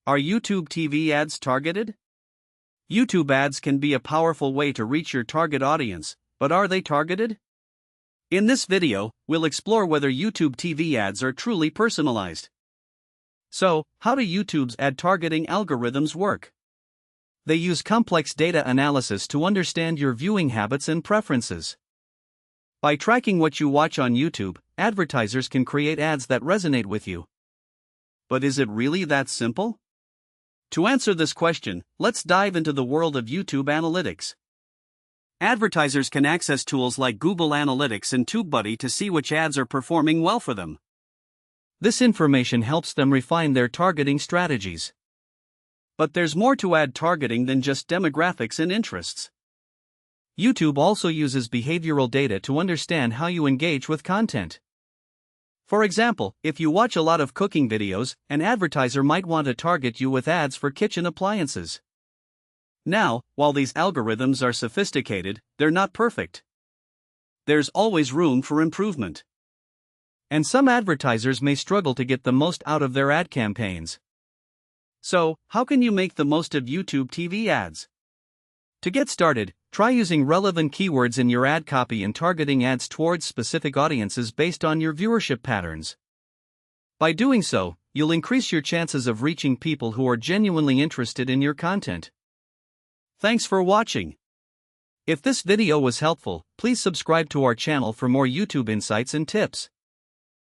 Are YouTube TV ads targeted? YouTube ads can be a powerful way to reach your target audience, but are they targeted? In this video, we'll explore whether YouTube TV ads are truly personalized. So, how do YouTube's ad targeting algorithms work? They use complex data analysis to understand your viewing habits and preferences. By tracking what you watch on YouTube, advertisers can create ads that resonate with you. But is it really that simple? To answer this question, let's dive into the world of YouTube analytics. Advertisers can access tools like Google Analytics and TubeBuddy to see which ads are performing well for them. This information helps them refine their targeting strategies. But there's more to ad targeting than just demographics and interests. YouTube also uses behavioral data to understand how you engage with content. For example, if you watch a lot of cooking videos, an advertiser might want to target you with ads for kitchen appliances. Now, while these algorithms are sophisticated, they're not perfect. There's always room for improvement. And some advertisers may struggle to get the most out of their ad campaigns. So, how can you make the most of YouTube TV ads? To get started, try using relevant keywords in your ad copy and targeting ads towards specific audiences based on your viewership patterns. By doing so, you'll increase your chances of reaching people who are genuinely interested in your content. Thanks for watching. If this video was helpful, please subscribe to our channel for more YouTube insights and tips.